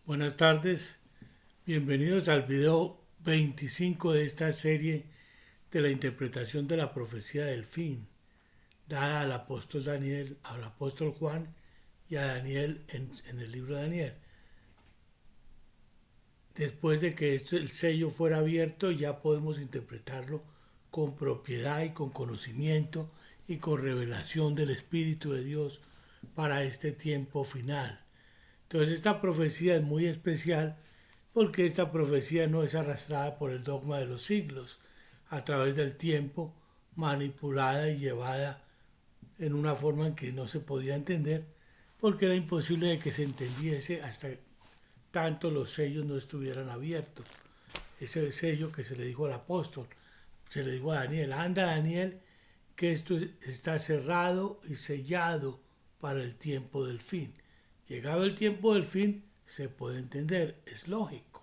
Buenas tardes, bienvenidos al video 25 de esta serie de la interpretación de la profecía del fin, dada al apóstol Daniel, al apóstol Juan y a Daniel en el libro de Daniel. Después de que el sello fuera abierto, ya podemos interpretarlo con propiedad y con conocimiento y con revelación del Espíritu de Dios para este tiempo final. Entonces esta profecía es muy especial porque esta profecía no es arrastrada por el dogma de los siglos, a través del tiempo, manipulada y llevada en una forma en que no se podía entender, porque era imposible de que se entendiese hasta tanto los sellos no estuvieran abiertos. Ese sello que se le dijo al apóstol, se le dijo a Daniel, anda Daniel, que esto está cerrado y sellado para el tiempo del fin. Llegado el tiempo del fin, se puede entender, es lógico,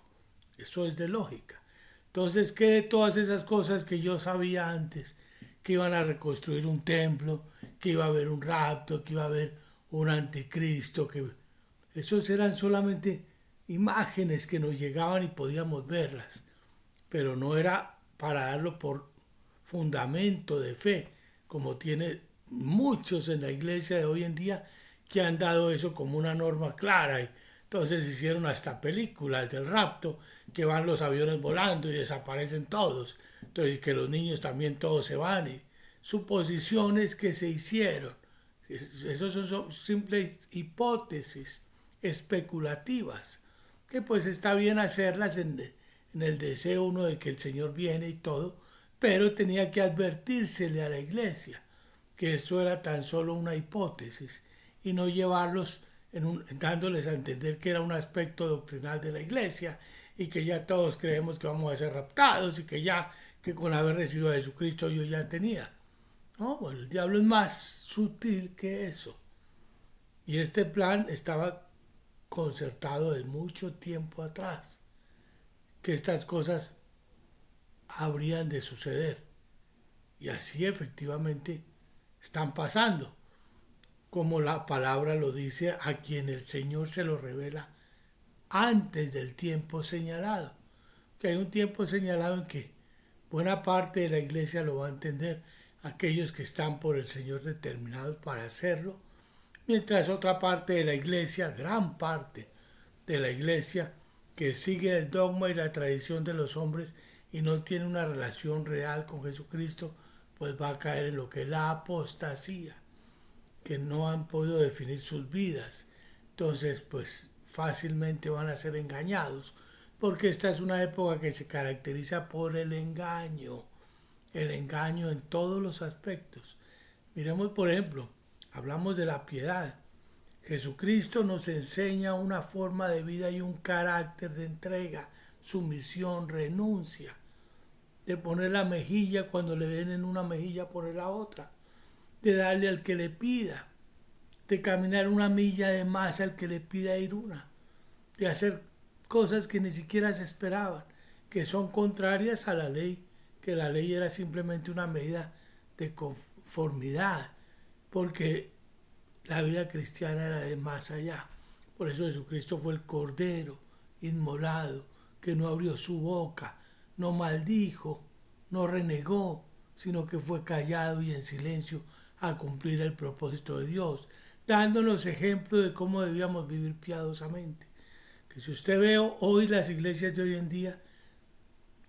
eso es de lógica. Entonces, ¿qué de todas esas cosas que yo sabía antes? Que iban a reconstruir un templo, que iba a haber un rapto, que iba a haber un anticristo, que esos eran solamente imágenes que nos llegaban y podíamos verlas, pero no era para darlo por fundamento de fe, como tiene muchos en la iglesia de hoy en día que han dado eso como una norma clara. Y entonces hicieron hasta películas del rapto, que van los aviones volando y desaparecen todos. Entonces que los niños también todos se van. Y suposiciones que se hicieron. Esas son simples hipótesis especulativas, que pues está bien hacerlas en el deseo uno de que el Señor viene y todo, pero tenía que advertírsele a la iglesia que esto era tan solo una hipótesis y no llevarlos dándoles a entender que era un aspecto doctrinal de la iglesia y que ya todos creemos que vamos a ser raptados y que con haber recibido a Jesucristo yo ya tenía. No, bueno, el diablo es más sutil que eso. Y este plan estaba concertado de mucho tiempo atrás, que estas cosas habrían de suceder. Y así efectivamente están pasando, como la palabra lo dice, a quien el Señor se lo revela antes del tiempo señalado. Que hay un tiempo señalado en que buena parte de la iglesia lo va a entender, aquellos que están por el Señor determinados para hacerlo, mientras otra parte de la iglesia, gran parte de la iglesia, que sigue el dogma y la tradición de los hombres y no tiene una relación real con Jesucristo, pues va a caer en lo que es la apostasía, que no han podido definir sus vidas. Entonces, pues fácilmente van a ser engañados, porque esta es una época que se caracteriza por el engaño en todos los aspectos. Miremos, por ejemplo, hablamos de la piedad. Jesucristo nos enseña una forma de vida y un carácter de entrega, sumisión, renuncia, de poner la mejilla cuando le den en una mejilla, poner la otra, de darle al que le pida, de caminar una milla de más al que le pida ir una, de hacer cosas que ni siquiera se esperaban, que son contrarias a la ley, que la ley era simplemente una medida de conformidad, porque la vida cristiana era de más allá. Por eso Jesucristo fue el Cordero inmolado, que no abrió su boca, no maldijo, no renegó, sino que fue callado y en silencio a cumplir el propósito de Dios, dándonos ejemplo de cómo debíamos vivir piadosamente. Que si usted ve hoy las iglesias de hoy en día,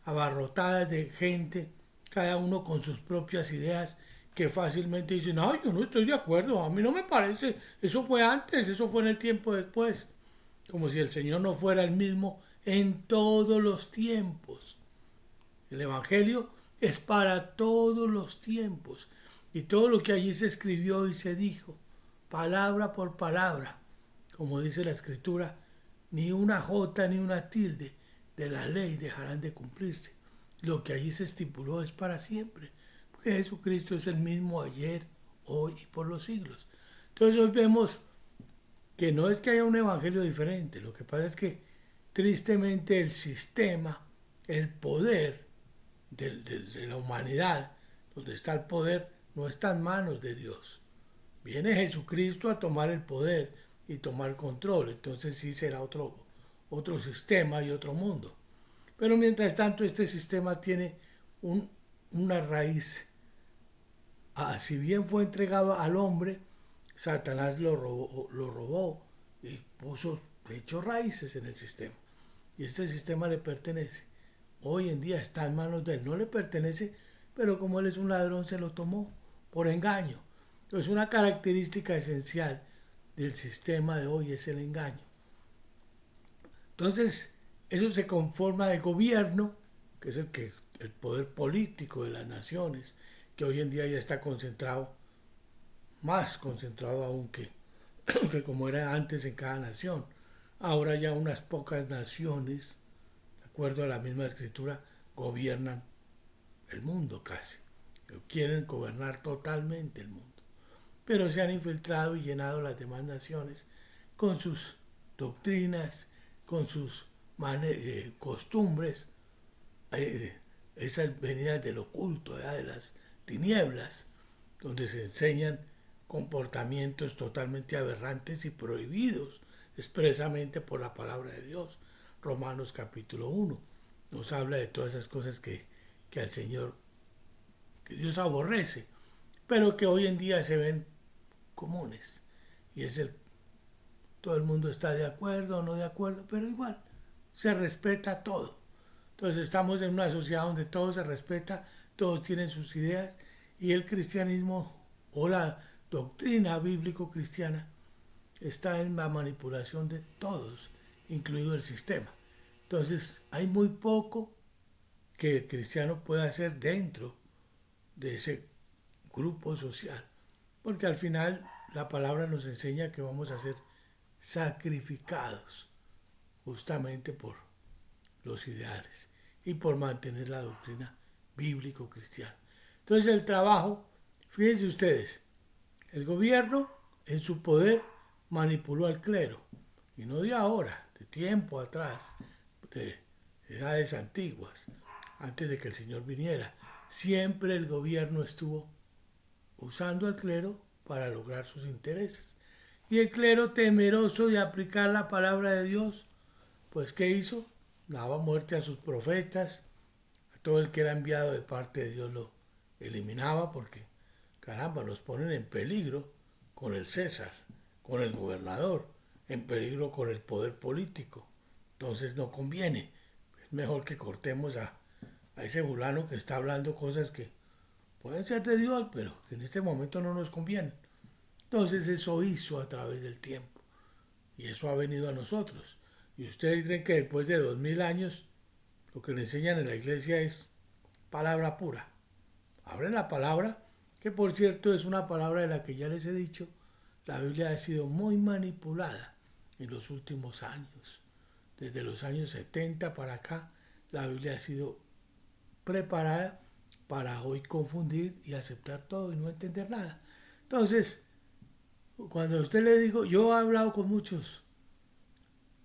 abarrotadas de gente, cada uno con sus propias ideas, que fácilmente dicen, no, yo no estoy de acuerdo, a mí no me parece, eso fue antes, eso fue en el tiempo después, como si el Señor no fuera el mismo en todos los tiempos. El Evangelio es para todos los tiempos, y todo lo que allí se escribió y se dijo, palabra por palabra, como dice la Escritura, ni una jota ni una tilde de la ley dejarán de cumplirse. Lo que allí se estipuló es para siempre, porque Jesucristo es el mismo ayer, hoy y por los siglos. Entonces hoy vemos que no es que haya un evangelio diferente, lo que pasa es que tristemente el sistema, el poder de la humanidad, donde está el poder, no está en manos de Dios. Viene Jesucristo a tomar el poder y tomar control, entonces sí será otro sistema y otro mundo. Pero mientras tanto este sistema tiene una raíz. Si bien fue entregado al hombre, Satanás lo robó y puso, de hecho, raíces en el sistema. Y este sistema le pertenece. Hoy en día está en manos de él. No le pertenece, pero como él es un ladrón, se lo tomó por engaño. Entonces, una característica esencial del sistema de hoy es el engaño. Entonces, eso se conforma de gobierno, que es el poder político de las naciones, que hoy en día ya está concentrado, más concentrado aún que como era antes en cada nación. Ahora ya unas pocas naciones, de acuerdo a la misma escritura, gobiernan el mundo casi. Quieren gobernar totalmente el mundo. Pero se han infiltrado y llenado las demás naciones con sus doctrinas, con sus costumbres, esas venidas del oculto, de las tinieblas, donde se enseñan comportamientos totalmente aberrantes y prohibidos expresamente por la palabra de Dios. Romanos capítulo 1 nos habla de todas esas cosas que al Señor, que Dios aborrece, pero que hoy en día se ven comunes. Y todo el mundo está de acuerdo o no de acuerdo, pero igual se respeta todo. Entonces estamos en una sociedad donde todo se respeta, todos tienen sus ideas, y el cristianismo o la doctrina bíblico-cristiana está en la manipulación de todos, incluido el sistema. Entonces hay muy poco que el cristiano pueda hacer dentro de ese grupo social, porque al final la palabra nos enseña que vamos a ser sacrificados justamente por los ideales y por mantener la doctrina bíblico-cristiana. Entonces el trabajo, fíjense ustedes, el gobierno en su poder manipuló al clero, y no de ahora, de tiempo atrás, de edades antiguas, antes de que el Señor viniera. Siempre el gobierno estuvo usando al clero para lograr sus intereses. Y el clero, temeroso de aplicar la palabra de Dios, pues ¿qué hizo? Daba muerte a sus profetas, a todo el que era enviado de parte de Dios lo eliminaba, porque caramba, nos ponen en peligro con el César, con el gobernador, en peligro con el poder político. Entonces no conviene. Es mejor que cortemos a ese fulano que está hablando cosas que pueden ser de Dios, pero que en este momento no nos convienen. Entonces eso hizo a través del tiempo. Y eso ha venido a nosotros. Y ustedes creen que después de 2000 años lo que le enseñan en la iglesia es palabra pura. Abren la palabra, que por cierto es una palabra de la que ya les he dicho, la Biblia ha sido muy manipulada en los últimos años. Desde los años 70 para acá, la Biblia ha sido preparada para hoy confundir y aceptar todo y no entender nada. Entonces, cuando a usted le digo, yo he hablado con muchos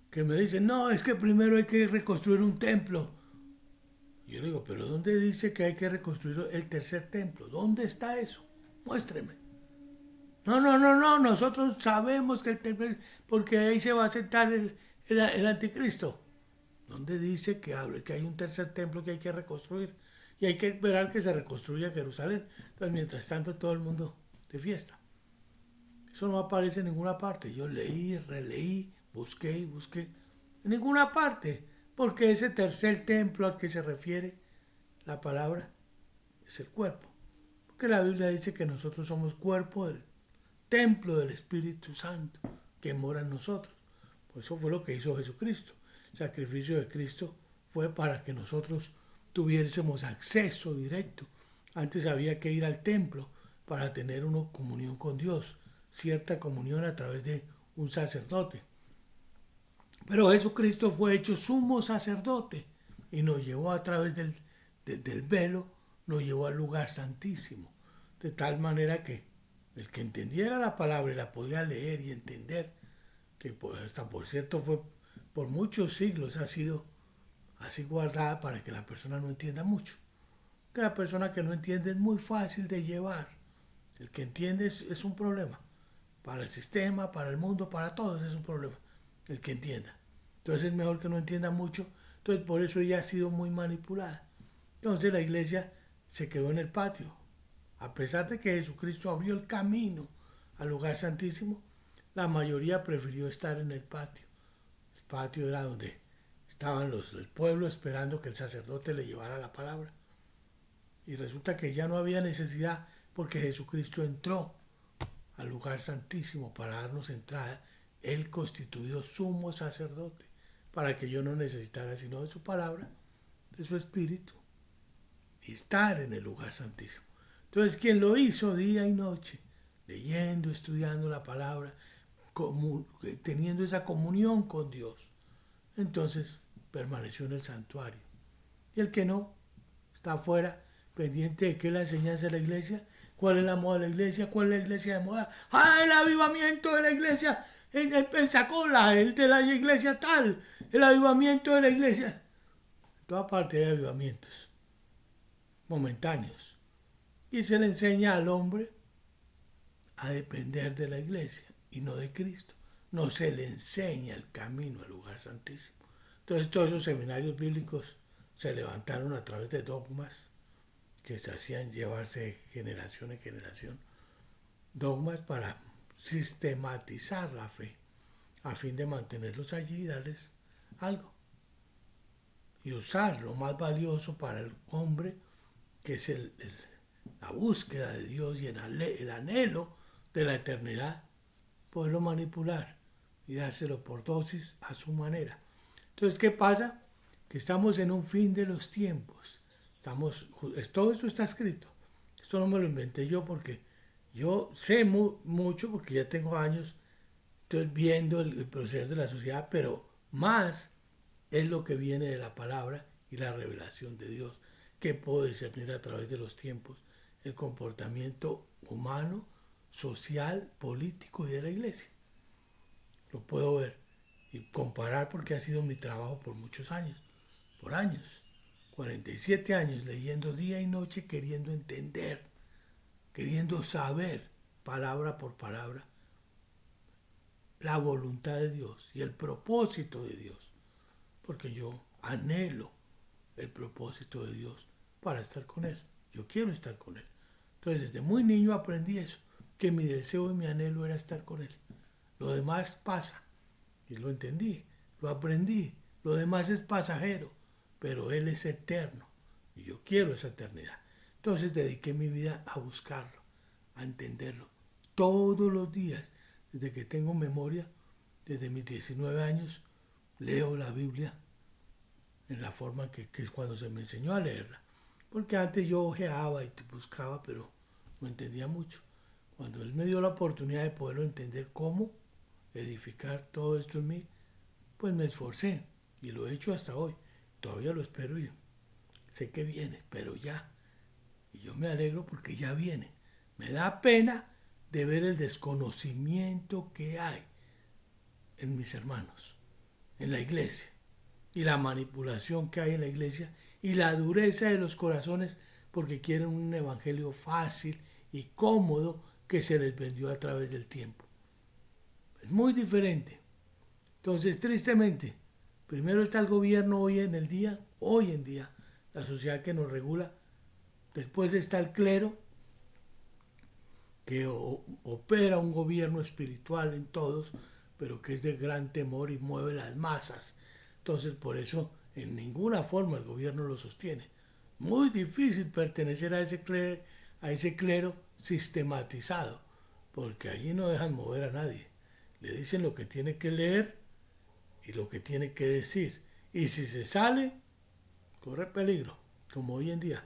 que me dicen, no, es que primero hay que reconstruir un templo. Yo le digo, pero ¿dónde dice que hay que reconstruir el tercer templo? ¿Dónde está eso? Muéstreme. No, nosotros sabemos que el templo, porque ahí se va a sentar el anticristo. ¿Dónde dice que hay un tercer templo que hay que reconstruir? Y hay que esperar que se reconstruya Jerusalén. Entonces, mientras tanto, todo el mundo de fiesta. Eso no aparece en ninguna parte. Yo leí, releí, busqué y busqué. En ninguna parte. Porque ese tercer templo al que se refiere la palabra es el cuerpo. Porque la Biblia dice que nosotros somos cuerpo del templo del Espíritu Santo que mora en nosotros. Pues eso fue lo que hizo Jesucristo. El sacrificio de Cristo fue para que nosotros tuviésemos acceso directo. Antes había que ir al templo para tener una comunión con Dios, cierta comunión a través de un sacerdote. Pero Jesucristo fue hecho sumo sacerdote y nos llevó a través del velo, nos llevó al lugar santísimo, de tal manera que el que entendiera la palabra y la podía leer y entender, que hasta por cierto fue por muchos siglos ha sido así guardada para que la persona no entienda mucho. Que la persona que no entiende es muy fácil de llevar. El que entiende es un problema. Para el sistema, para el mundo, para todos es un problema. El que entienda. Entonces es mejor que no entienda mucho. Entonces por eso ella ha sido muy manipulada. Entonces la iglesia se quedó en el patio. A pesar de que Jesucristo abrió el camino al lugar santísimo, la mayoría prefirió estar en el patio. El patio era donde estaban el pueblo esperando que el sacerdote le llevara la palabra. Y resulta que ya no había necesidad porque Jesucristo entró al lugar santísimo para darnos entrada, Él constituido sumo sacerdote, para que yo no necesitara sino de su palabra, de su espíritu, y estar en el lugar santísimo. Entonces, quien lo hizo día y noche, leyendo, estudiando la palabra, teniendo esa comunión con Dios, entonces permaneció en el santuario. Y el que no, está afuera, pendiente de qué es la enseñanza de la iglesia, cuál es la moda de la iglesia, cuál es la iglesia de moda. ¡Ah, el avivamiento de la iglesia en Pensacola, el de la iglesia tal, el avivamiento de la iglesia! En toda parte hay avivamientos momentáneos. Y se le enseña al hombre a depender de la iglesia y no de Cristo. No se le enseña el camino al lugar santísimo. Entonces todos esos seminarios bíblicos se levantaron a través de dogmas que se hacían llevarse de generación en generación. Dogmas para sistematizar la fe, a fin de mantenerlos allí y darles algo. Y usar lo más valioso para el hombre, que es la búsqueda de Dios y el anhelo de la eternidad, poderlo manipular y dárselo por dosis a su manera. Entonces, ¿qué pasa? Que estamos en un fin de los tiempos. Todo esto está escrito. Esto no me lo inventé yo porque yo sé mucho, porque ya tengo años, estoy viendo el proceder de la sociedad, pero más es lo que viene de la palabra y la revelación de Dios, que puedo discernir a través de los tiempos el comportamiento humano, social, político y de la iglesia. Lo puedo ver y comparar porque ha sido mi trabajo por muchos años, por años, 47 años leyendo día y noche, queriendo entender, queriendo saber palabra por palabra la voluntad de Dios y el propósito de Dios, porque yo anhelo el propósito de Dios para estar con Él. Yo quiero estar con Él. Entonces desde muy niño aprendí eso, que mi deseo y mi anhelo era estar con Él. Lo demás pasa, y lo entendí, lo aprendí. Lo demás es pasajero, pero Él es eterno, y yo quiero esa eternidad. Entonces dediqué mi vida a buscarlo, a entenderlo. Todos los días, desde que tengo memoria, desde mis 19 años, leo la Biblia en la forma que es cuando se me enseñó a leerla. Porque antes yo ojeaba y buscaba, pero no entendía mucho. Cuando Él me dio la oportunidad de poderlo entender cómo edificar todo esto en mí, pues me esforcé y lo he hecho hasta hoy. Todavía lo espero y sé que viene, pero ya. Y yo me alegro porque ya viene. Me da pena de ver el desconocimiento que hay en mis hermanos, en la iglesia, y la manipulación que hay en la iglesia, y la dureza de los corazones porque quieren un evangelio fácil y cómodo que se les vendió a través del tiempo. Es muy diferente. Entonces, tristemente, primero está el gobierno hoy en día, la sociedad que nos regula. Después está el clero, que opera un gobierno espiritual en todos, pero que es de gran temor y mueve las masas. Entonces, por eso, en ninguna forma el gobierno lo sostiene. Muy difícil pertenecer a ese clero sistematizado, porque allí no dejan mover a nadie. Le dicen lo que tiene que leer y lo que tiene que decir. Y si se sale, corre peligro, como hoy en día.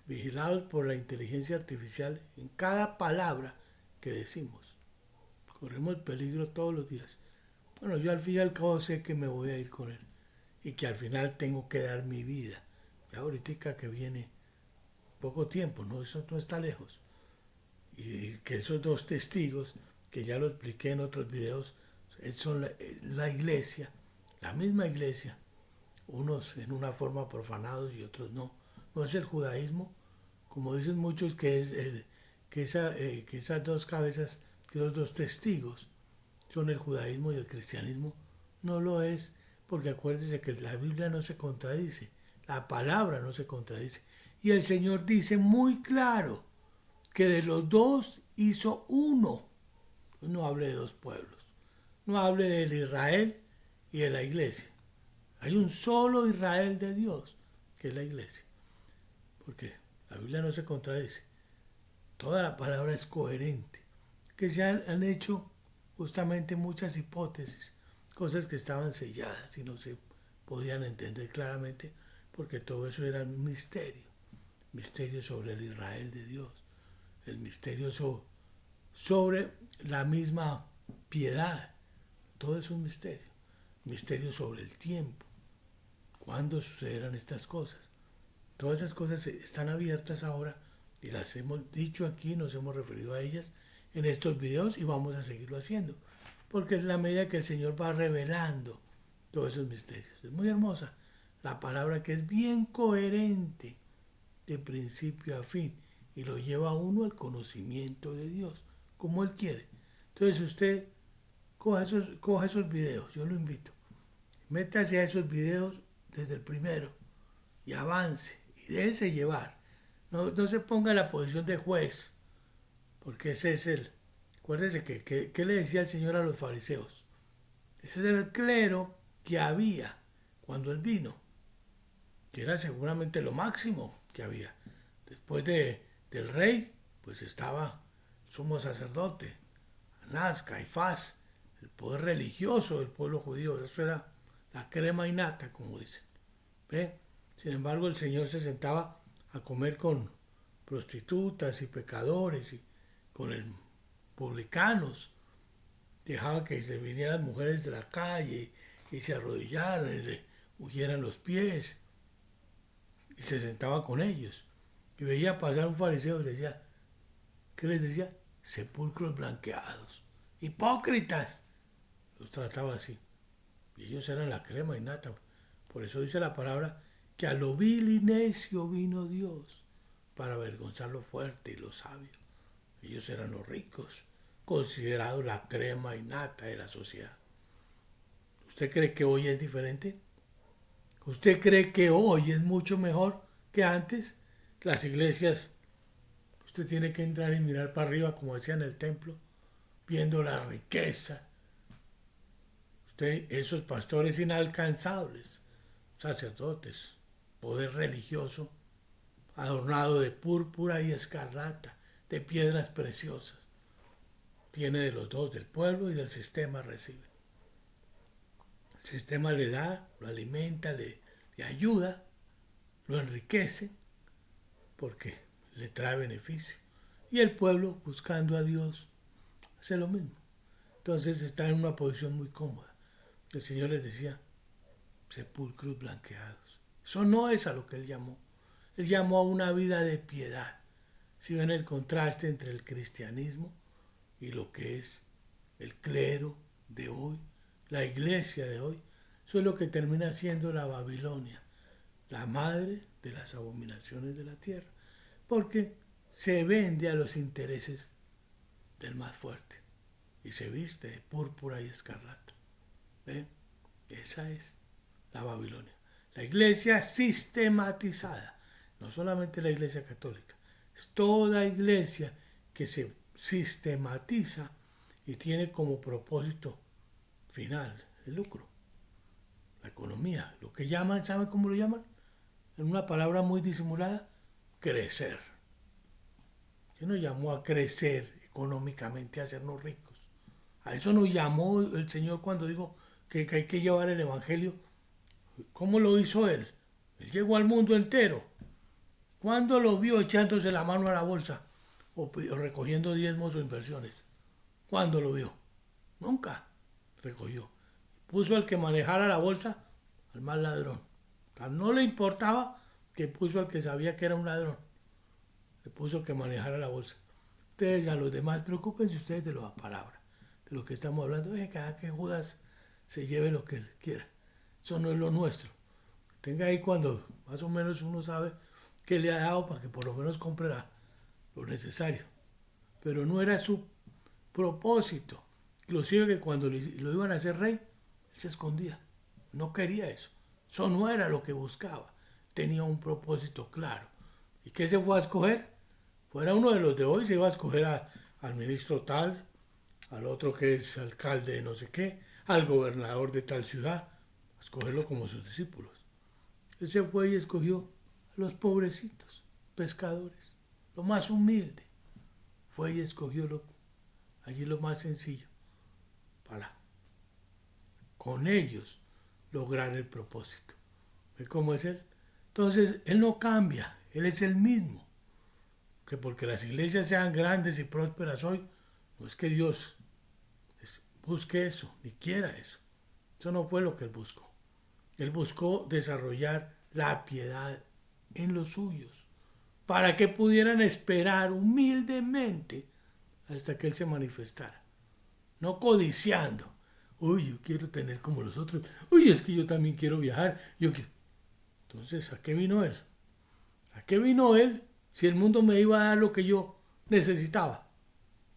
Vigilados por la inteligencia artificial en cada palabra que decimos. Corremos peligro todos los días. Bueno, yo al fin y al cabo sé que me voy a ir con Él y que al final tengo que dar mi vida. Ya ahorita que viene poco tiempo, ¿no? Eso no está lejos. Y que esos dos testigos, que ya lo expliqué en otros videos, son la iglesia, la misma iglesia, unos en una forma profanados y otros no. No es el judaísmo, como dicen muchos, que esas dos cabezas, que los dos testigos son el judaísmo y el cristianismo. No lo es. porque acuérdese que la Biblia no se contradice, la palabra no se contradice. Y el Señor dice muy claro que de los dos hizo uno. No hable de dos pueblos, no hable del Israel y de la iglesia. Hay un solo Israel de Dios, que es la iglesia. Porque la Biblia no se contradice. Toda la palabra es coherente. Que se han hecho justamente muchas hipótesis, cosas que estaban selladas y no se podían entender claramente, porque todo eso era un misterio. Misterio sobre el Israel de Dios. El misterio sobre la misma piedad. Todo es un misterio. Misterio sobre el tiempo. ¿Cuándo sucederán estas cosas? Todas esas cosas están abiertas ahora y las hemos dicho aquí, nos hemos referido a ellas en estos videos y vamos a seguirlo haciendo. Porque es la medida que el Señor va revelando todos esos misterios. Es muy hermosa la palabra, que es bien coherente de principio a fin y lo lleva a uno al conocimiento de Dios, como Él quiere. Entonces usted coja esos videos, yo lo invito. Métase a esos videos desde el primero y avance y déjese llevar. No se ponga en la posición de juez, porque ese es el... Acuérdese que le decía el Señor a los fariseos. Ese es el clero que había cuando Él vino, que era seguramente lo máximo que había. Después del rey, pues estaba el sumo sacerdote, Anás, Caifás, el poder religioso del pueblo judío. Eso era la crema innata, como dicen. ¿Ve? Sin embargo, el Señor se sentaba a comer con prostitutas y pecadores y con publicanos. Dejaba que se vinieran mujeres de la calle y se arrodillaran y le ungieran los pies y se sentaba con ellos. Y veía pasar un fariseo y le decía, ¿qué les decía? Sepulcros blanqueados, hipócritas. Los trataba así. Y ellos eran la crema innata. Por eso dice la palabra que a lo vil y necio vino Dios para avergonzar lo fuerte y lo sabio. Ellos eran los ricos, considerados la crema innata de la sociedad. ¿Usted cree que hoy es diferente? ¿Usted cree que hoy es mucho mejor que antes? Las iglesias, usted tiene que entrar y mirar para arriba, como decía en el templo, viendo la riqueza. Usted, esos pastores inalcanzables, sacerdotes, poder religioso, adornado de púrpura y escarlata, de piedras preciosas. Tiene de los dos, del pueblo y del sistema recibe. El sistema le da, lo alimenta, le ayuda, lo enriquece, porque le trae beneficio. Y el pueblo, buscando a Dios, hace lo mismo. Entonces está en una posición muy cómoda. El Señor les decía, sepulcros blanqueados. Eso no es a lo que Él llamó. Él llamó a una vida de piedad. Si ven el contraste entre el cristianismo y lo que es el clero de hoy, la iglesia de hoy, eso es lo que termina siendo la Babilonia, la madre de las abominaciones de la tierra, porque se vende a los intereses del más fuerte y se viste de púrpura y escarlata. ¿Ven? Esa es la Babilonia. La iglesia sistematizada, no solamente la iglesia católica, es toda iglesia que se sistematiza y tiene como propósito final el lucro, la economía, lo que llaman, ¿saben cómo lo llaman? En una palabra muy disimulada, crecer. ¿Quién nos llamó a crecer económicamente, a hacernos ricos? A eso nos llamó el Señor cuando dijo que hay que llevar el Evangelio. ¿Cómo lo hizo Él? Él llegó al mundo entero. ¿Cuándo lo vio echándose la mano a la bolsa o recogiendo diezmos o inversiones? ¿Cuándo lo vio? Nunca recogió. Puso al que manejara la bolsa al más ladrón. No le importaba que puso al que sabía que era un ladrón. Le puso que manejara la bolsa. Ustedes a los demás, preocúpense ustedes de la palabra, de lo que estamos hablando. Cada que Judas se lleve lo que él quiera. Eso no es lo nuestro. Tenga ahí cuando más o menos uno sabe qué le ha dado para que por lo menos compre lo necesario. Pero no era su propósito. Inclusive que cuando lo iban a hacer rey, él se escondía. No quería eso. Eso no era lo que buscaba. Tenía un propósito claro. ¿Y qué se fue a escoger? Fuera uno de los de hoy, se iba a escoger al ministro tal, al otro que es alcalde de no sé qué, al gobernador de tal ciudad, a escogerlo como sus discípulos. Él se fue y escogió a los pobrecitos, pescadores, lo más humilde. Fue y escogió allí lo más sencillo, para con ellos lograr el propósito. ¿Ve cómo es él? Entonces, él no cambia, él es el mismo. Que porque las iglesias sean grandes y prósperas hoy, no es que Dios busque eso, ni quiera eso. Eso no fue lo que él buscó. Él buscó desarrollar la piedad en los suyos, para que pudieran esperar humildemente hasta que él se manifestara. No codiciando. Uy, yo quiero tener como los otros. Uy, es que yo también quiero viajar. Entonces, ¿a qué vino él? ¿A qué vino él si el mundo me iba a dar lo que yo necesitaba?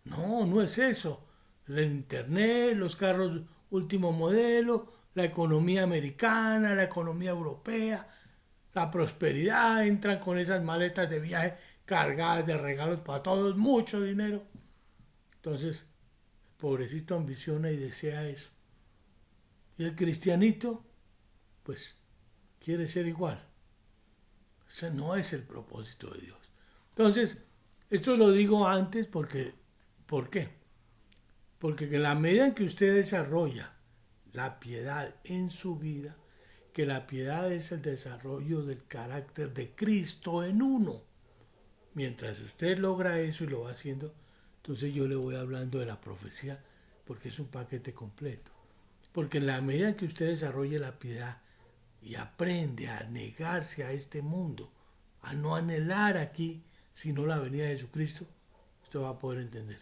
No, no es eso. El internet, los carros último modelo, la economía americana, la economía europea, la prosperidad, entran con esas maletas de viaje cargadas de regalos para todos, mucho dinero. Entonces, el pobrecito ambiciona y desea eso. Y el cristianito, pues, quiere ser igual. Ese no es el propósito de Dios. Entonces, esto lo digo antes porque, ¿por qué? Porque en la medida en que usted desarrolla la piedad en su vida, que la piedad es el desarrollo del carácter de Cristo en uno. Mientras usted logra eso y lo va haciendo, entonces yo le voy hablando de la profecía, porque es un paquete completo. Porque en la medida en que usted desarrolle la piedad y aprende a negarse a este mundo, a no anhelar aquí, sino la venida de Jesucristo, usted va a poder entender.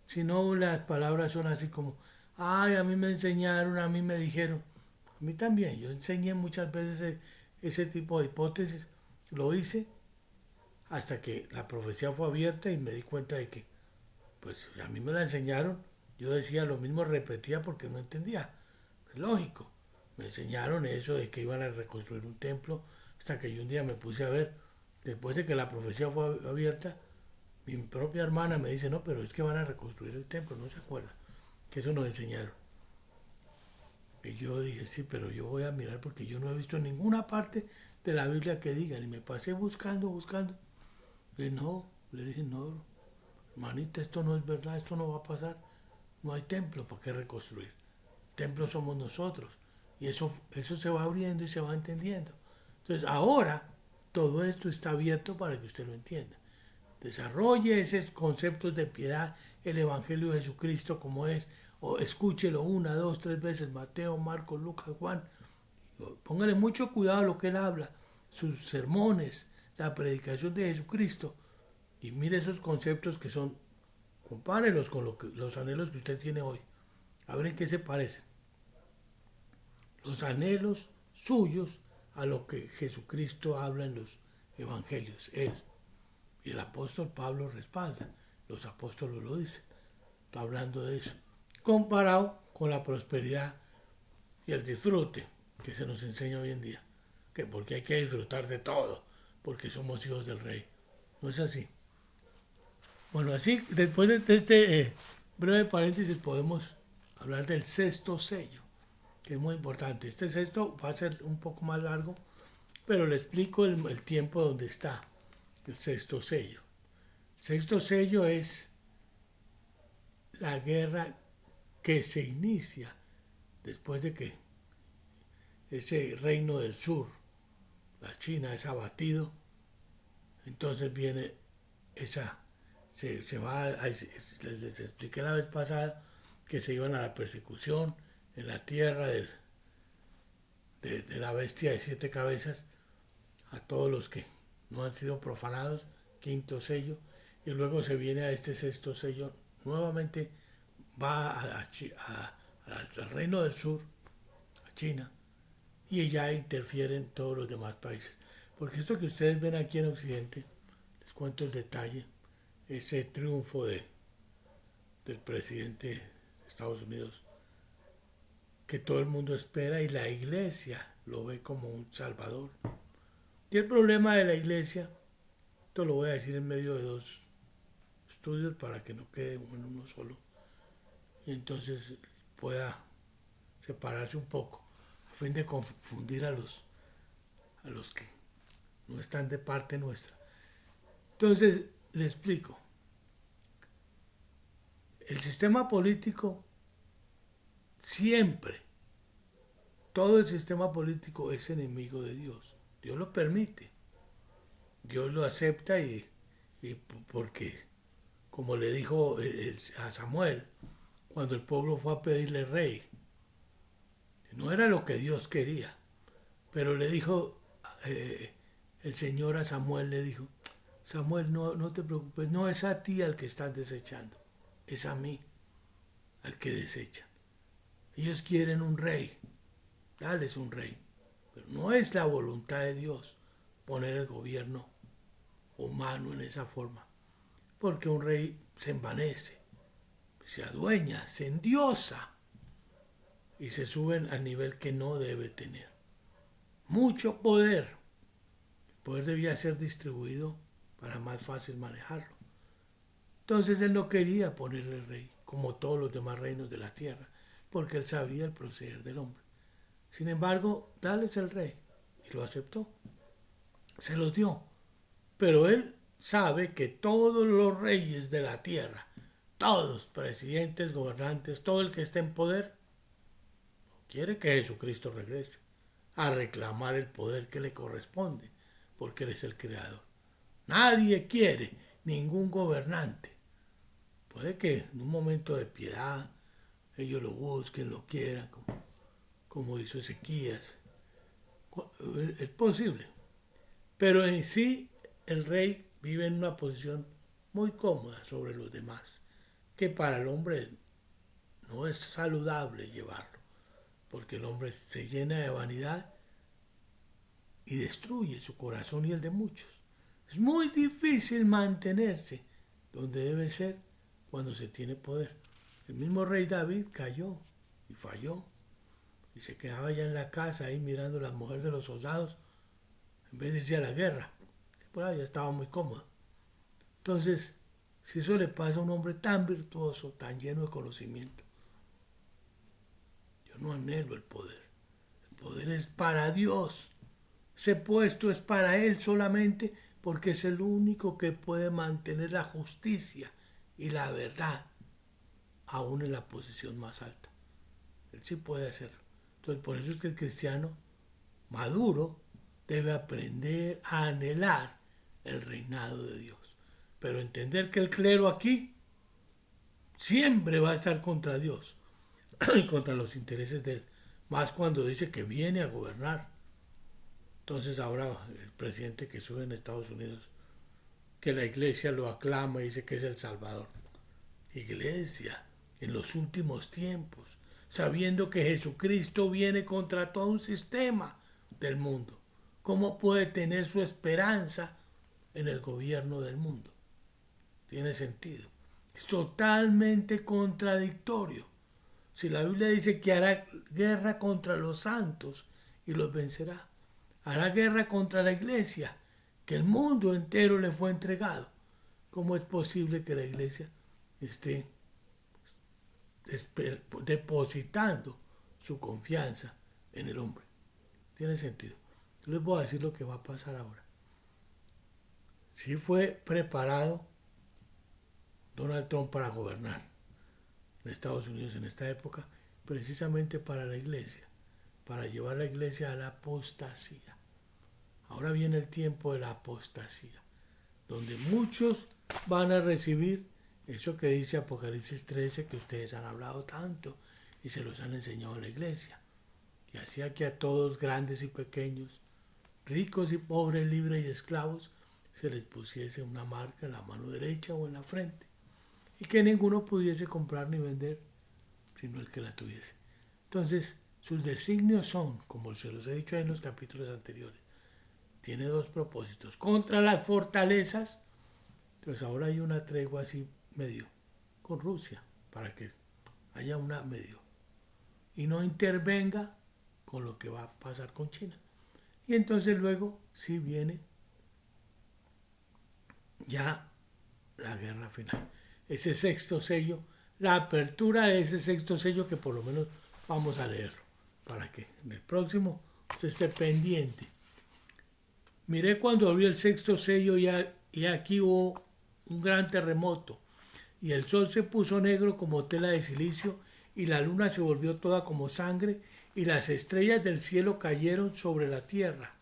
Si no, las palabras son así como, ay, a mí me enseñaron, a mí me dijeron. A mí también, yo enseñé muchas veces ese tipo de hipótesis, lo hice hasta que la profecía fue abierta y me di cuenta de que, pues a mí me la enseñaron, yo decía lo mismo, repetía porque no entendía. Es lógico, me enseñaron eso de que iban a reconstruir un templo, hasta que yo un día me puse a ver, después de que la profecía fue abierta, mi propia hermana me dice, no, pero es que van a reconstruir el templo, no se acuerda, que eso nos enseñaron. Y yo dije, sí, pero yo voy a mirar porque yo no he visto en ninguna parte de la Biblia que digan. Y me pasé buscando. Le dije, no, hermanita, esto no es verdad, esto no va a pasar. No hay templo, ¿para qué reconstruir? Templo somos nosotros. Y eso se va abriendo y se va entendiendo. Entonces, ahora todo esto está abierto para que usted lo entienda. Desarrolle esos conceptos de piedad, el Evangelio de Jesucristo como es, o escúchelo 1, 2, 3 veces, Mateo, Marcos, Lucas, Juan. Póngale mucho cuidado a lo que él habla, sus sermones, la predicación de Jesucristo. Y mire esos conceptos que son, compárelos con los anhelos que usted tiene hoy. A ver en qué se parecen. Los anhelos suyos a lo que Jesucristo habla en los evangelios, él. Y el apóstol Pablo respalda, los apóstoles lo dicen, está hablando de eso, comparado con la prosperidad y el disfrute que se nos enseña hoy en día, que porque hay que disfrutar de todo, porque somos hijos del rey. No es así. Bueno, así, después de este breve paréntesis, podemos hablar del sexto sello, que es muy importante. Este sexto va a ser un poco más largo, pero le explico el tiempo donde está el sexto sello. El sexto sello es la guerra que se inicia después de que ese reino del sur, la China, es abatido. Entonces viene esa, se va, les expliqué la vez pasada que se iban a la persecución en la tierra de la bestia de 7 cabezas, a todos los que no han sido profanados, quinto sello, y luego se viene a este sexto sello, nuevamente va al reino del sur, a China, y ya interfieren todos los demás países. Porque esto que ustedes ven aquí en Occidente, les cuento el detalle, ese triunfo del presidente de Estados Unidos, que todo el mundo espera y la iglesia lo ve como un salvador. Y el problema de la iglesia, esto lo voy a decir en medio de dos estudios para que no quede en uno solo y entonces pueda separarse un poco a fin de confundir a los que no están de parte nuestra. Entonces le explico. El sistema político siempre, todo el sistema político es enemigo de Dios. Dios lo permite, Dios lo acepta y porque, como le dijo a Samuel, cuando el pueblo fue a pedirle rey, no era lo que Dios quería, pero le dijo, el Señor a Samuel le dijo, Samuel, no te preocupes, no es a ti al que estás desechando, es a mí al que desechan. Ellos quieren un rey, dales un rey, pero no es la voluntad de Dios poner el gobierno humano en esa forma, porque un rey se envanece, se adueña, se endiosa y se suben al nivel que no debe tener. Mucho poder. El poder debía ser distribuido para más fácil manejarlo. Entonces él no quería ponerle rey, como todos los demás reinos de la tierra, porque él sabía el proceder del hombre. Sin embargo, dales el rey, y lo aceptó. Se los dio. Pero él sabe que todos los reyes de la tierra, todos, presidentes, gobernantes, todo el que esté en poder, quiere que Jesucristo regrese a reclamar el poder que le corresponde, porque Él es el creador. Nadie quiere, ningún gobernante. Puede que en un momento de piedad ellos lo busquen, lo quieran, como hizo Ezequías. Es posible. Pero en sí el rey vive en una posición muy cómoda sobre los demás, que para el hombre no es saludable llevarlo, porque el hombre se llena de vanidad y destruye su corazón y el de muchos. Es muy difícil mantenerse donde debe ser cuando se tiene poder. El mismo rey David cayó y falló y se quedaba ya en la casa ahí mirando a las mujeres de los soldados en vez de irse a la guerra. Por ahí ya estaba muy cómodo. Entonces, si eso le pasa a un hombre tan virtuoso, tan lleno de conocimiento, yo no anhelo el poder. El poder es para Dios. Ese puesto es para Él solamente porque es el único que puede mantener la justicia y la verdad aún en la posición más alta. Él sí puede hacerlo. Entonces, por eso es que el cristiano maduro debe aprender a anhelar el reinado de Dios. Pero entender que el clero aquí siempre va a estar contra Dios y contra los intereses de Él. Más cuando dice que viene a gobernar. Entonces ahora el presidente que sube en Estados Unidos, que la iglesia lo aclama y dice que es el Salvador. Iglesia, en los últimos tiempos, sabiendo que Jesucristo viene contra todo un sistema del mundo, ¿cómo puede tener su esperanza en el gobierno del mundo? Tiene sentido. Es totalmente contradictorio. Si la Biblia dice que hará guerra contra los santos y los vencerá, hará guerra contra la iglesia, que el mundo entero le fue entregado, ¿cómo es posible que la iglesia esté depositando su confianza en el hombre? Tiene sentido. Yo les voy a decir lo que va a pasar ahora. Sí fue preparado Donald Trump para gobernar en Estados Unidos en esta época, precisamente para la iglesia, para llevar la iglesia a la apostasía. Ahora viene el tiempo de la apostasía, donde muchos van a recibir eso que dice Apocalipsis 13, que ustedes han hablado tanto y se los han enseñado en la iglesia. Y hacía que a todos, grandes y pequeños, ricos y pobres, libres y esclavos, se les pusiese una marca en la mano derecha o en la frente, y que ninguno pudiese comprar ni vender, sino el que la tuviese. Entonces, sus designios son, como se los he dicho en los capítulos anteriores, tiene dos propósitos: contra las fortalezas. Entonces ahora hay una tregua así medio con Rusia, para que haya una medio. y no intervenga con lo que va a pasar con China. Y entonces luego sí viene ya la guerra final. Ese sexto sello, la apertura de ese sexto sello que por lo menos vamos a leerlo, para que en el próximo usted esté pendiente. Miré cuando abrió el sexto sello y aquí hubo un gran terremoto y el sol se puso negro como tela de silicio y la luna se volvió toda como sangre y las estrellas del cielo cayeron sobre la tierra,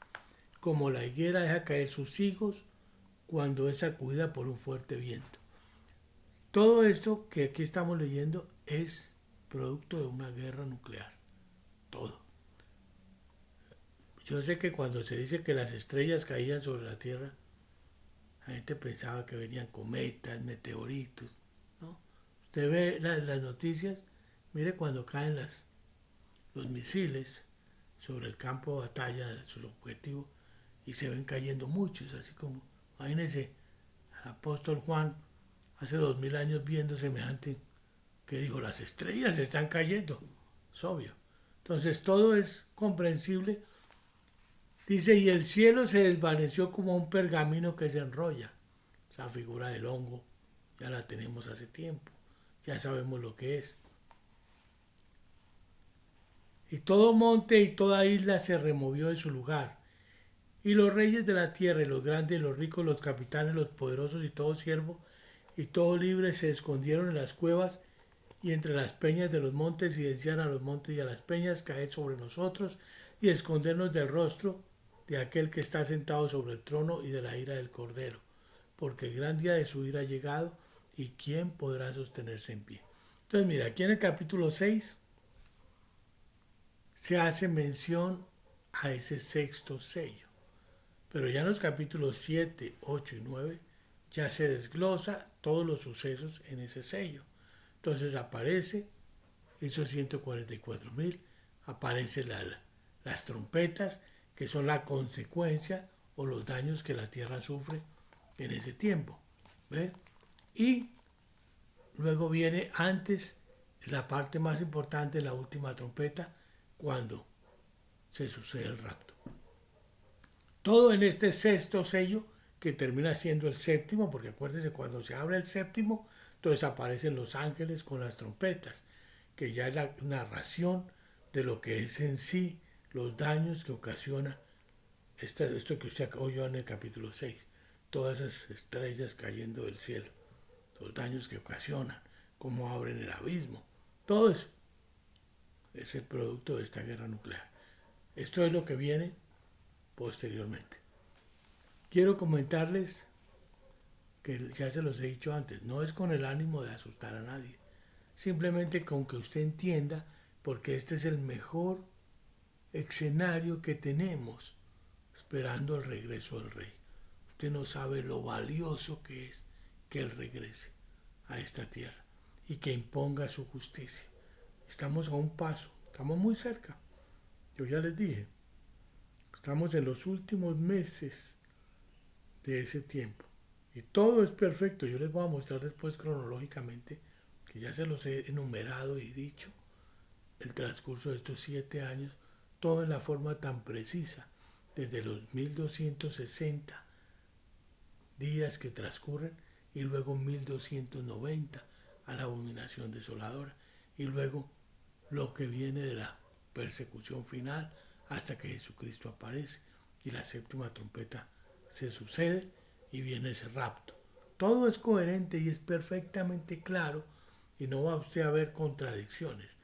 como la higuera deja caer sus higos cuando es sacudida por un fuerte viento. Todo esto que aquí estamos leyendo es producto de una guerra nuclear. Todo. Yo sé que cuando se dice que las estrellas caían sobre la Tierra, la gente pensaba que venían cometas, meteoritos, ¿no? Usted ve las noticias, mire cuando caen los misiles sobre el campo de batalla de sus objetivos y se ven cayendo muchos, así como, imagínense, el apóstol Juan hace 2000 años viendo semejante que dijo, las estrellas están cayendo, es obvio. Entonces todo es comprensible. Dice, y el cielo se desvaneció como un pergamino que se enrolla. Esa figura del hongo ya la tenemos hace tiempo, ya sabemos lo que es. Y todo monte y toda isla se removió de su lugar. Y los reyes de la tierra, y los grandes, los ricos, los capitanes, los poderosos y todo siervo, y todo libre se escondieron en las cuevas y entre las peñas de los montes y decían a los montes y a las peñas, caed sobre nosotros y escondernos del rostro de aquel que está sentado sobre el trono y de la ira del Cordero, porque el gran día de su ira ha llegado y quién podrá sostenerse en pie. Entonces mira, aquí en el capítulo 6 se hace mención a ese sexto sello, pero ya en los capítulos 7, 8 y 9 ya se desglosa todos los sucesos en ese sello. Entonces aparece esos 144.000, aparecen las trompetas, que son la consecuencia o los daños que la tierra sufre en ese tiempo. ¿Ve? Y luego viene antes la parte más importante, la última trompeta, cuando se sucede el rapto. Todo en este sexto sello, que termina siendo el séptimo, porque acuérdense, cuando se abre el séptimo, entonces aparecen los ángeles con las trompetas, que ya es la narración de lo que es en sí los daños que ocasiona esto que usted oyó en el capítulo 6, todas esas estrellas cayendo del cielo, los daños que ocasionan, cómo abren el abismo, todo eso es el producto de esta guerra nuclear. Esto es lo que viene posteriormente. Quiero comentarles que ya se los he dicho antes, no es con el ánimo de asustar a nadie, simplemente con que usted entienda, porque este es el mejor escenario que tenemos esperando el regreso del rey. Usted no sabe lo valioso que es que él regrese a esta tierra y que imponga su justicia. Estamos a un paso, estamos muy cerca. Yo ya les dije, estamos en los últimos meses de ese tiempo y todo es perfecto. Yo les voy a mostrar después cronológicamente, que ya se los he enumerado y dicho, el transcurso de estos 7 años, todo en la forma tan precisa, desde los 1260 días que transcurren y luego 1290 a la abominación desoladora y luego lo que viene de la persecución final hasta que Jesucristo aparece y la séptima trompeta se sucede y viene ese rapto. Todo es coherente y es perfectamente claro y no va usted a ver contradicciones.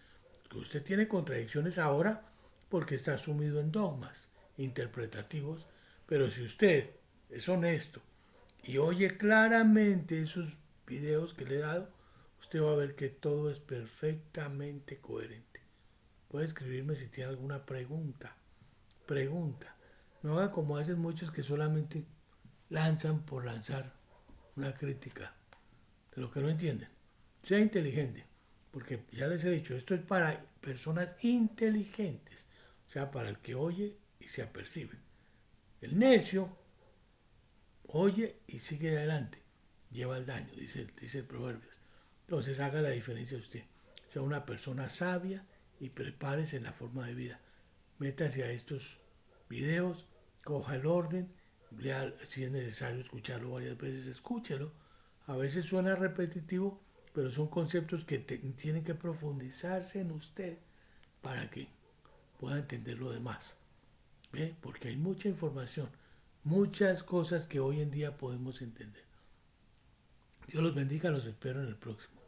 Usted tiene contradicciones ahora porque está sumido en dogmas interpretativos, pero si usted es honesto y oye claramente esos videos que le he dado, usted va a ver que todo es perfectamente coherente. Puede escribirme si tiene alguna pregunta. No haga como hacen muchos que solamente lanzan por lanzar una crítica de lo que no entienden. Sea inteligente, porque ya les he dicho, esto es para personas inteligentes, o sea, para el que oye y se apercibe. El necio oye y sigue adelante, lleva el daño, dice el Proverbios. Entonces haga la diferencia usted, sea una persona sabia y prepárese en la forma de vida. Métase a estos videos, coja el orden, lea, si es necesario escucharlo varias veces, escúchelo. A veces suena repetitivo, pero son conceptos que tienen que profundizarse en usted para que pueda entender lo demás. ¿Ve? Porque hay mucha información, muchas cosas que hoy en día podemos entender. Dios los bendiga, los espero en el próximo.